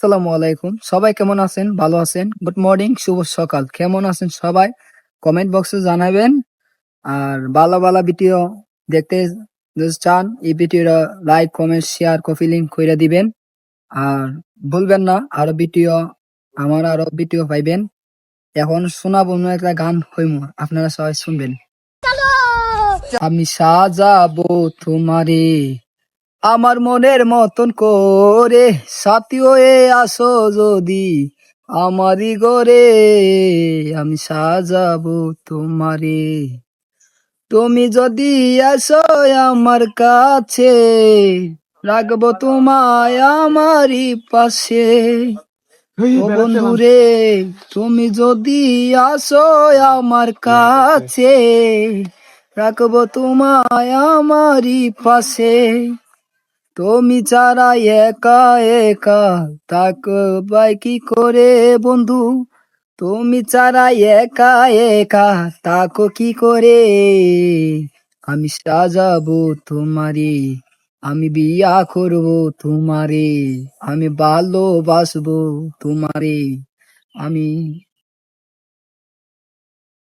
আসসালামু আলাইকুম। সবাই কেমন আছেন? ভালো আছেন? গুড মর্নিং, শুভ সকাল। কেমন আছেন সবাই? কমেন্ট বক্সে জানাবেন। আর ভালো ভালো ভিডিও দেখতে যদি চান এই ভিডিওটা like, comment, share, copy link করে দিবেন। আর ভুলবেন না আরো ভিডিও পাইবেন। এখন শোনাবো না একটা গান হইমু, আপনারা সবাই শুনবেন। আমি সাজাবো তোমারে আমার মনের মতন করে, সাথী হয়ে আসো যদি আমারই ঘরে, আমি সাজাবো তোমারে। তুমি যদি আসো আমার কাছে, রাখবো তোমায় আমারই পাশে। ও বন্ধুরে, তুমি যদি আসো আমার কাছে, রাখবো তোমায় আমারই পাশে। তুমি ছাড়া একা একা থাকবাই কি করে বন্ধু, তুমি ছাড়া একা একা থাকো কি করে। আমি সাজাবো তোমারে, আমি বিয়া করবো তোমারে, আমি ভালোবাসবো তোমারে, আমি